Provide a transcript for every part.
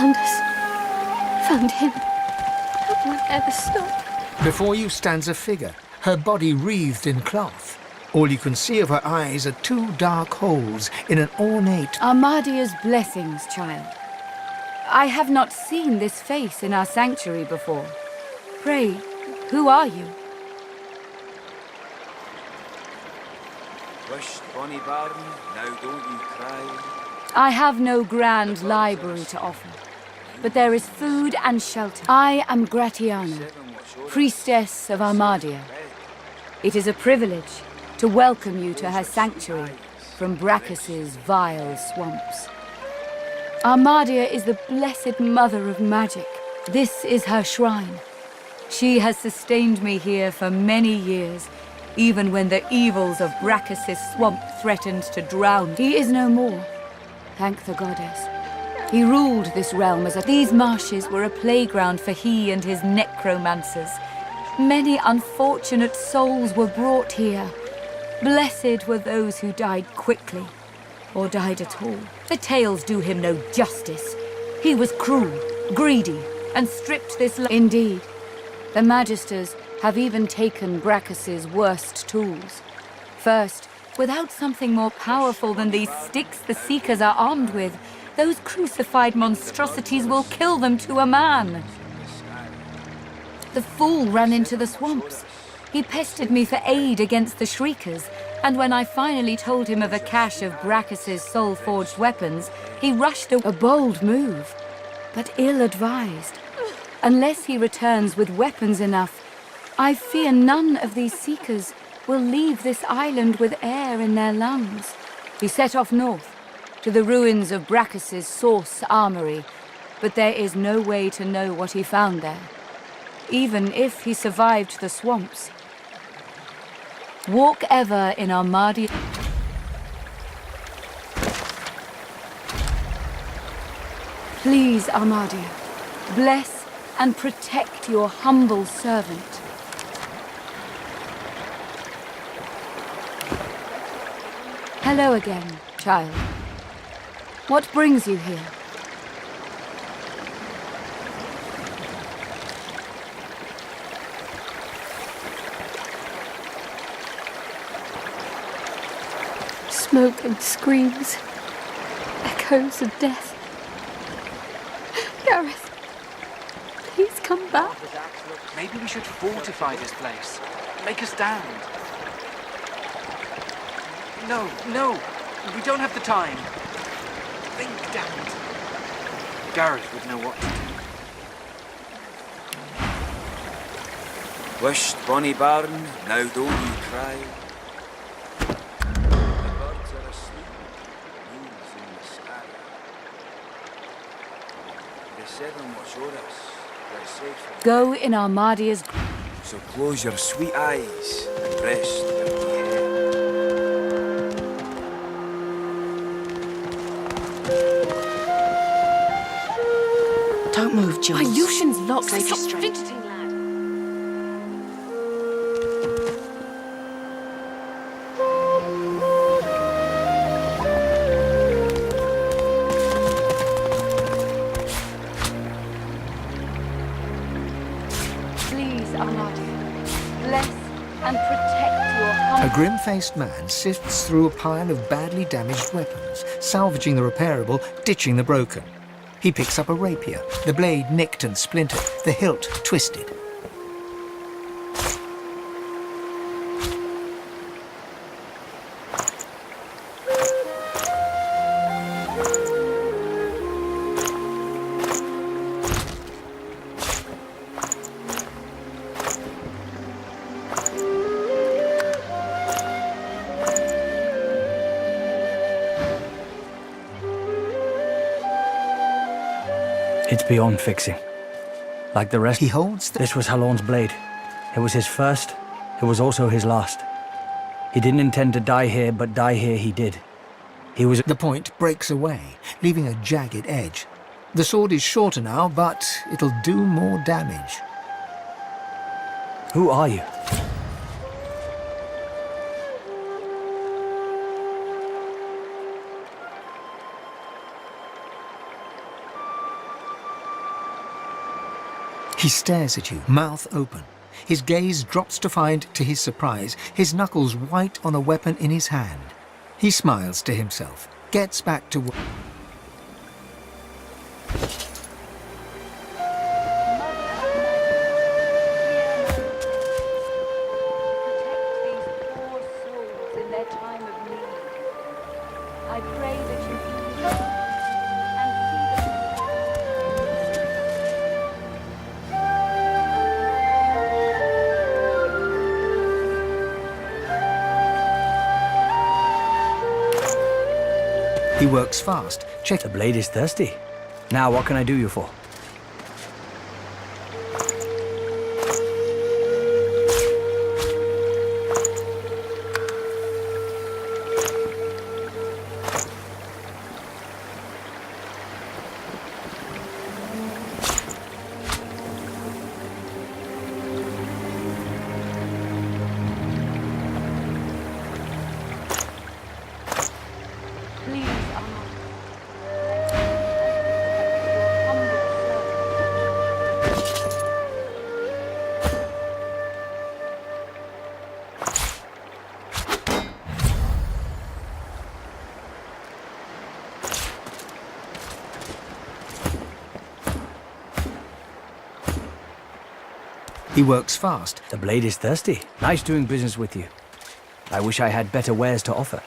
Found us. Found him. No one ever stopped. Before you stands a figure, her body wreathed in cloth. All you can see of her eyes are two dark holes in an ornate... Armadia's blessings, child. I have not seen this face in our sanctuary before. Pray, who are you? Wished Bonnie Barn, now don't you cry. I have no grand library to offer, but there is food and shelter. I am Gratiana, priestess of Armadia. It is a privilege to welcome you to her sanctuary from Brachus's vile swamps. Armadia is the blessed mother of magic. This is her shrine. She has sustained me here for many years, even when the evils of Brachus's swamp threatened to drown. He is no more, thank the goddess. He ruled this realm as these marshes were a playground for he and his necromancers. Many unfortunate souls were brought here. Blessed were those who died quickly, or died at all. The tales do him no justice. He was cruel, greedy, and stripped this land. Indeed, the Magisters have even taken Brachus's worst tools. First, without something more powerful than these sticks the Seekers are armed with, those crucified monstrosities will kill them to a man. The fool ran into the swamps. He pestered me for aid against the Shriekers, and when I finally told him of a cache of Brachus's soul-forged weapons, he rushed a bold move, but ill-advised. Unless he returns with weapons enough, I fear none of these Seekers will leave this island with air in their lungs. He set off north, to the ruins of Brachus's source armory, but there is no way to know what he found there, even if he survived the swamps. Walk ever in Armadia. Please, Armadia, bless and protect your humble servant. Hello again, child. What brings you here? Smoke and screams. Echoes of death. Gareth, please come back. Maybe we should fortify this place. Make a stand. No, no. We don't have the time. Think, damn it. Gareth would know what to do. Wished Bonnie Barn, now don't you cry. The birds are asleep, moons in the sky. They said on watch o'er us, we're safe. Go in Armadia's... So close your sweet eyes and rest in the air. Don't move, Jules. Ilyushin's locked. Save your Stop strength. fidgeting, lad. Please, Armadia, bless and protect your humble... A grim-faced man sifts through a pile of badly damaged weapons, salvaging the repairable, ditching the broken. He picks up a rapier, the blade nicked and splintered, the hilt twisted. It's beyond fixing. Like the rest, He holds the... this was Halorn's blade. It was his first, it was also his last. He didn't intend to die here, but die here he did. He was... The point breaks away, leaving a jagged edge. The sword is shorter now, but it'll do more damage. Who are you? He stares at you, mouth open. His gaze drops to find, to his surprise, his knuckles white on a weapon in his hand. He smiles to himself, gets back to work. He works fast, check. The blade is thirsty. Now, what can I do you for? He works fast. The blade is thirsty. Nice doing business with you. I wish I had better wares to offer.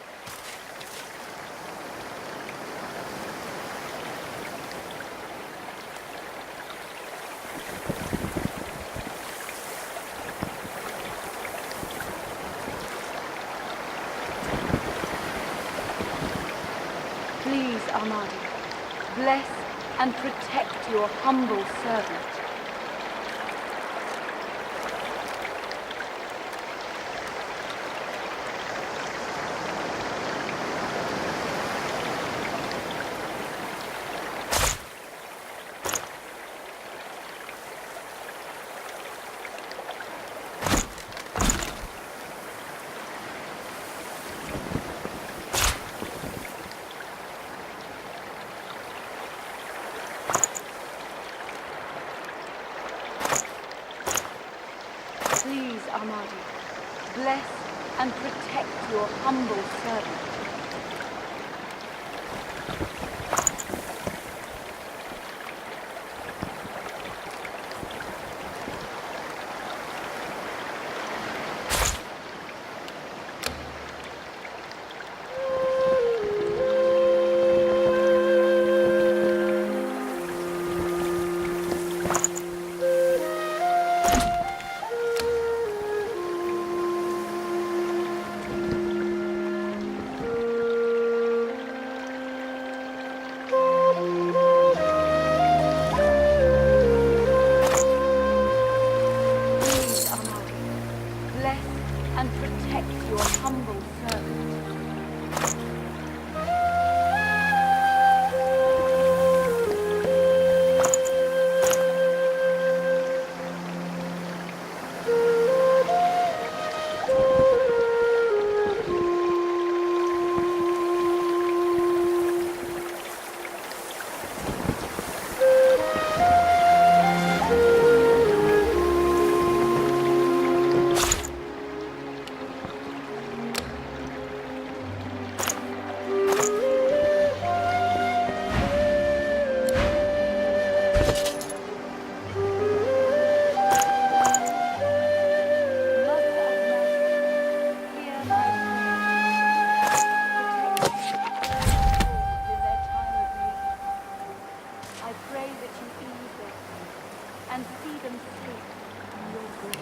Please, Armadi, bless and protect your humble servant. Please, Armadi, bless and protect your humble servant. And protect your humble servant. And see them sleep in your grace.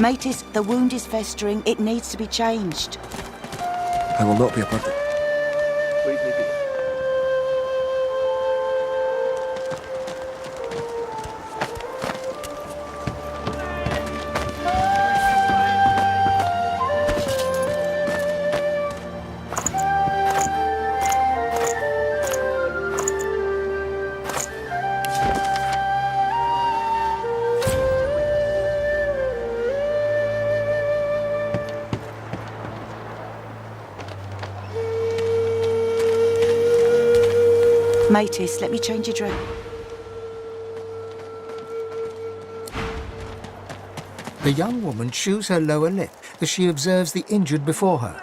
Matis, the wound is festering. It needs to be changed. I will not be a burden. Leave me be. Matis, let me change your dress. The young woman chews her lower lip as she observes the injured before her.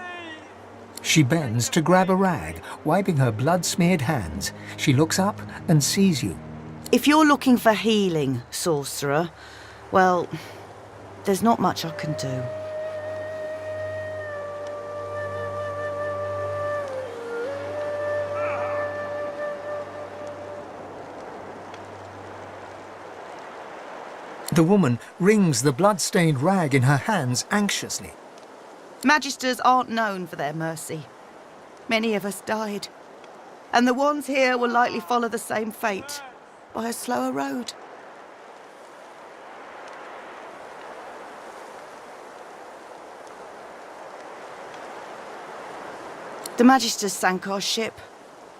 She bends to grab a rag, wiping her blood-smeared hands. She looks up and sees you. If you're looking for healing, sorcerer, well, there's not much I can do. The woman wrings the blood-stained rag in her hands anxiously. Magisters aren't known for their mercy. Many of us died. And the ones here will likely follow the same fate, by a slower road. The Magisters sank our ship.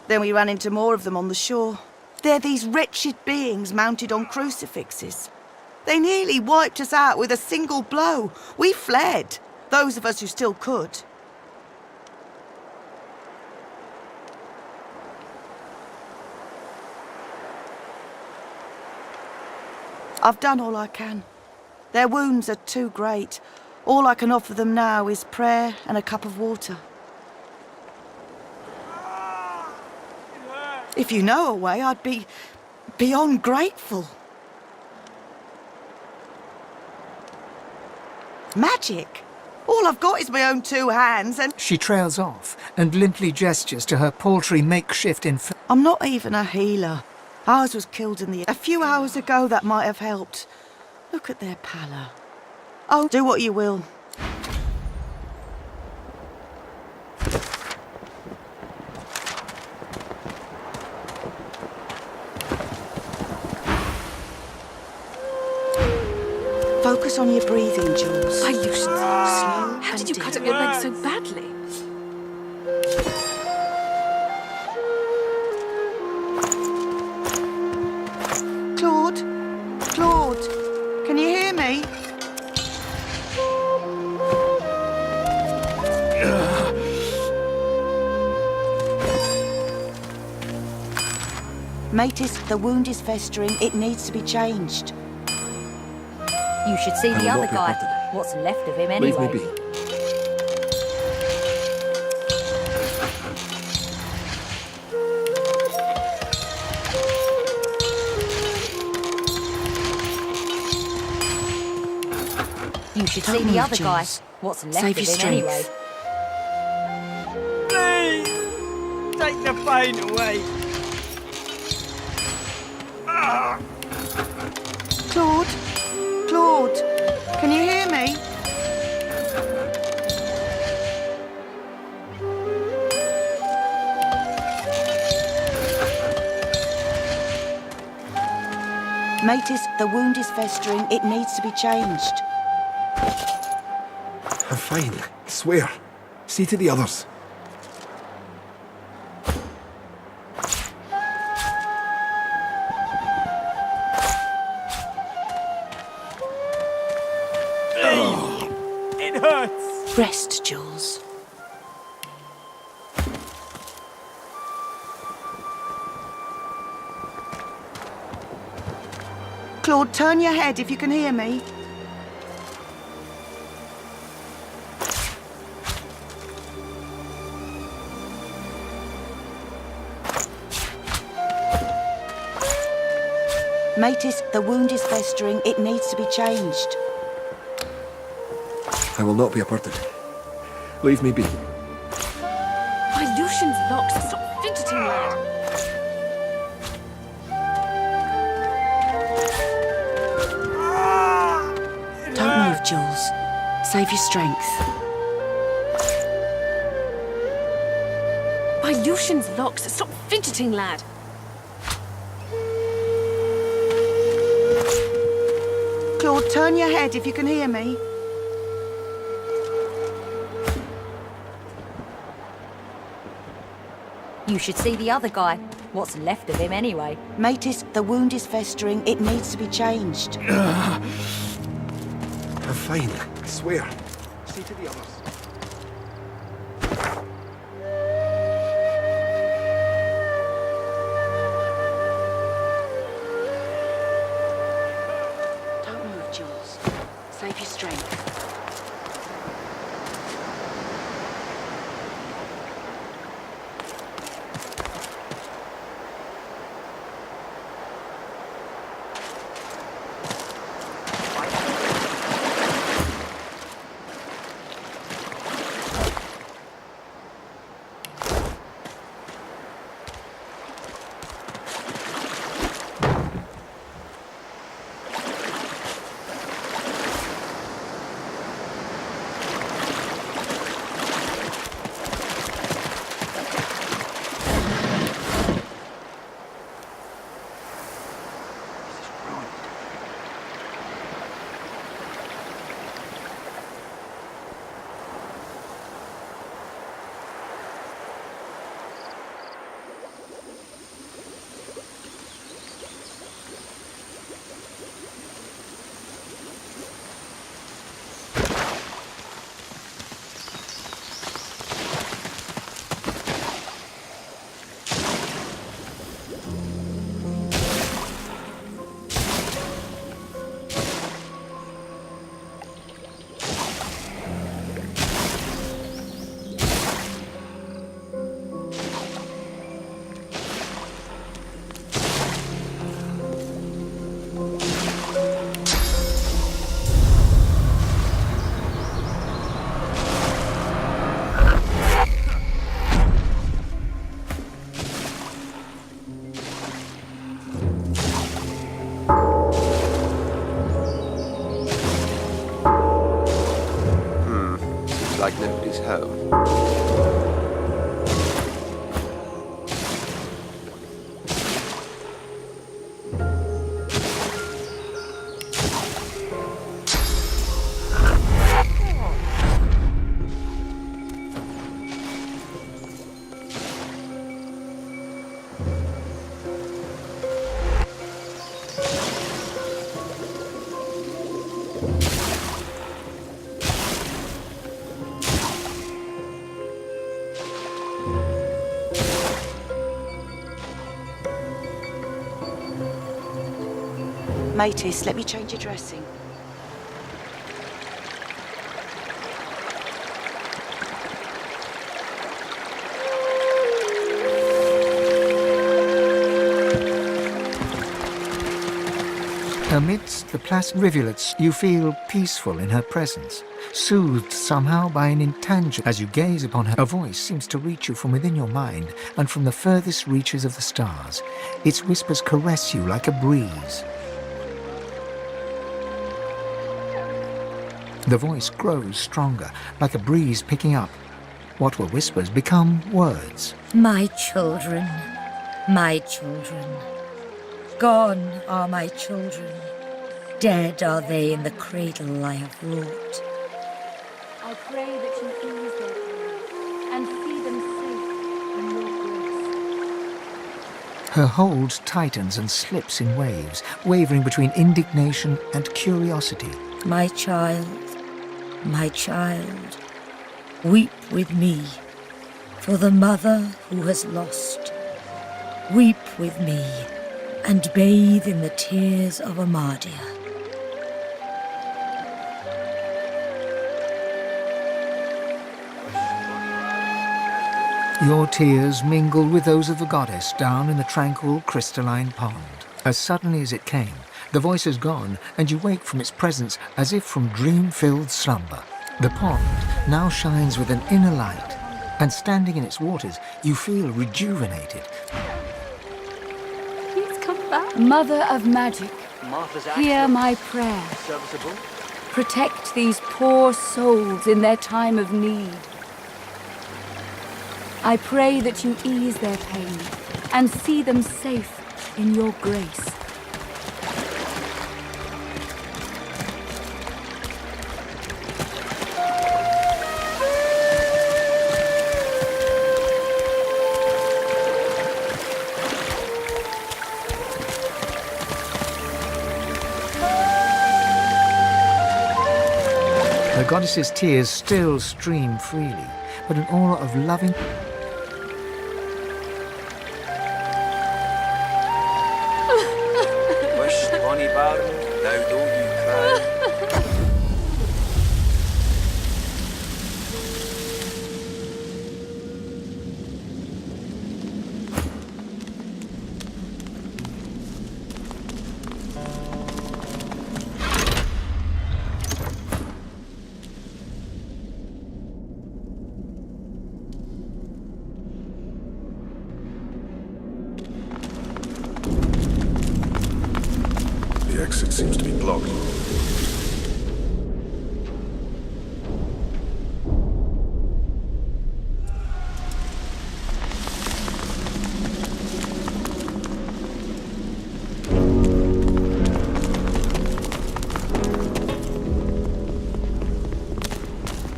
Then we ran into more of them on the shore. They're these wretched beings mounted on crucifixes. They nearly wiped us out with a single blow. We fled, those of us who still could. I've done all I can. Their wounds are too great. All I can offer them now is prayer and a cup of water. If you know a way, I'd be beyond grateful. Magic? All I've got is my own two hands and... She trails off and limply gestures to her paltry makeshift I'm not even a healer. Ours was killed in the... A few hours ago, that might have helped. Look at their pallor. Oh, do what you will. Focus on your breathing, Jules. I loosened. Slow. How did you cut up your leg so badly? Claude, can you hear me? Matis, the wound is festering. It needs to be changed. You should see the other guy. What's left of him anyway. Leave me be. You should Don't see the move, other guy. Jules. What's left Save of your him strength. anyway. Please! Take the pain away. Claude, can you hear me? Matis, the wound is festering. It needs to be changed. I'm fine, I swear. See to the others. It hurts. Rest, Jules. Claude, turn your head if you can hear me. Matis, the wound is festering. It needs to be changed. I will not be a burden. Leave me be. My Lucian's locks. Stop fidgeting, lad. Don't move, Jules. Save your strength. My Lucian's locks. Stop fidgeting, lad. Claude, turn your head if you can hear me. You should see the other guy. What's left of him anyway. Matis, the wound is festering. It needs to be changed. I'm fine, I swear. See to the others. your strength. Like nobody's home. Matis, let me change your dressing. Amidst the placid rivulets, you feel peaceful in her presence, soothed somehow by an intangible. As you gaze upon her, a voice seems to reach you from within your mind and from the furthest reaches of the stars. Its whispers caress you like a breeze. The voice grows stronger, like a breeze picking up. What were whispers become words. My children, my children. Gone are my children. Dead are they in the cradle I have wrought. I pray that you ease their pain and see them safe in your grace. Her hold tightens and slips in waves, wavering between indignation and curiosity. My child, weep with me for the mother who has lost. Weep with me and bathe in the tears of Amadia. Your tears mingle with those of the goddess down in the tranquil crystalline pond. As suddenly as it came, the voice is gone, and you wake from its presence as if from dream-filled slumber. The pond now shines with an inner light, and standing in its waters, you feel rejuvenated. Please come back. Mother of magic, Martha's hear my prayer. serviceable. Protect these poor souls in their time of need. I pray that you ease their pain and see them safe in your grace. The goddess's tears still stream freely, but an aura of loving... Wish, Bonnie Baron, now don't you cry. be blocked.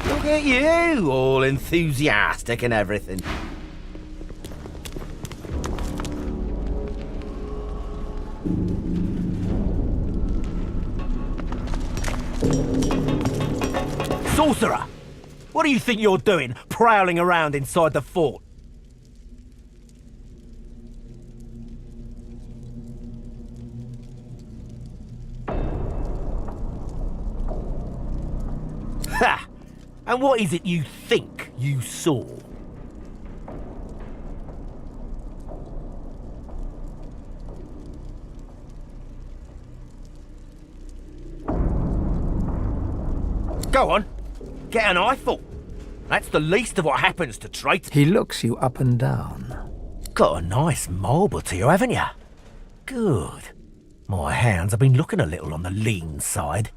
Look at you, all enthusiastic and everything. Sorcerer! What do you think you're doing, prowling around inside the fort? Ha! And what is it you think you saw? Go on, get an eyeful. That's the least of what happens to traitors. He looks you up and down. Got a nice marble to you, haven't you? Good. My hands have been looking a little on the lean side.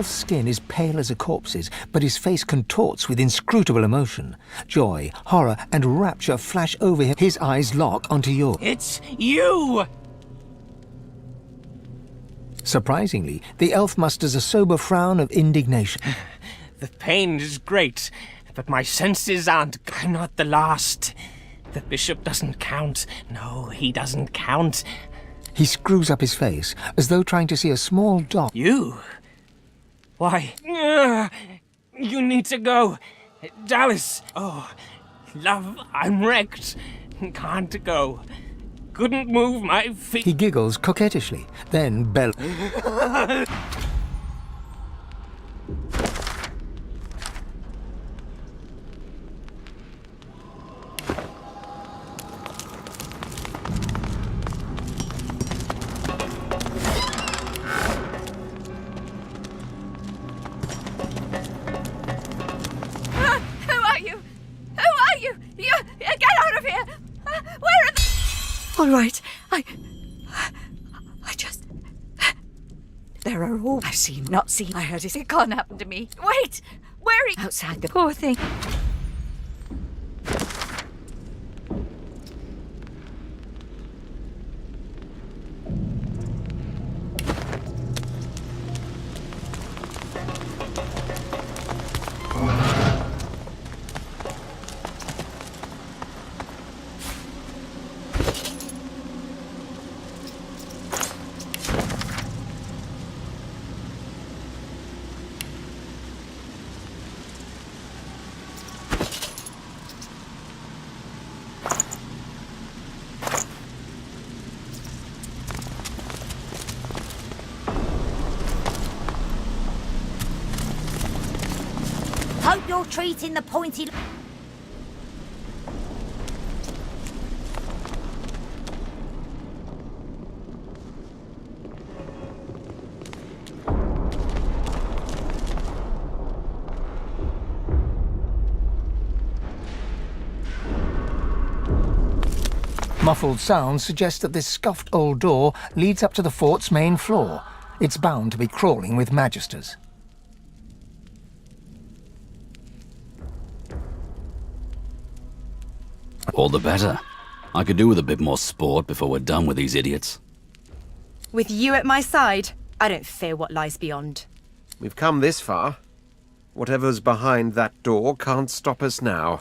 elf's skin is pale as a corpse's, but his face contorts with inscrutable emotion. Joy, horror, and rapture flash over him. His eyes lock onto yours. It's you! Surprisingly, the elf musters a sober frown of indignation. The pain is great, but my senses aren't. I'm not the last. The bishop doesn't count. No, he doesn't count. He screws up his face, as though trying to see a small dot. You? Why? You need to go. Dallas. Oh, love, I'm wrecked. Can't go. Couldn't move my feet. He giggles coquettishly, then bellows. All right, I just... There are all I've seen, not seen. I heard it can't happen to me. Wait! Where are you? Outside the poor thing. Hope you're treating the pointy... Muffled sounds suggest that this scuffed old door leads up to the fort's main floor. It's bound to be crawling with magisters. All the better. I could do with a bit more sport before we're done with these idiots. With you at my side, I don't fear what lies beyond. We've come this far. Whatever's behind that door can't stop us now.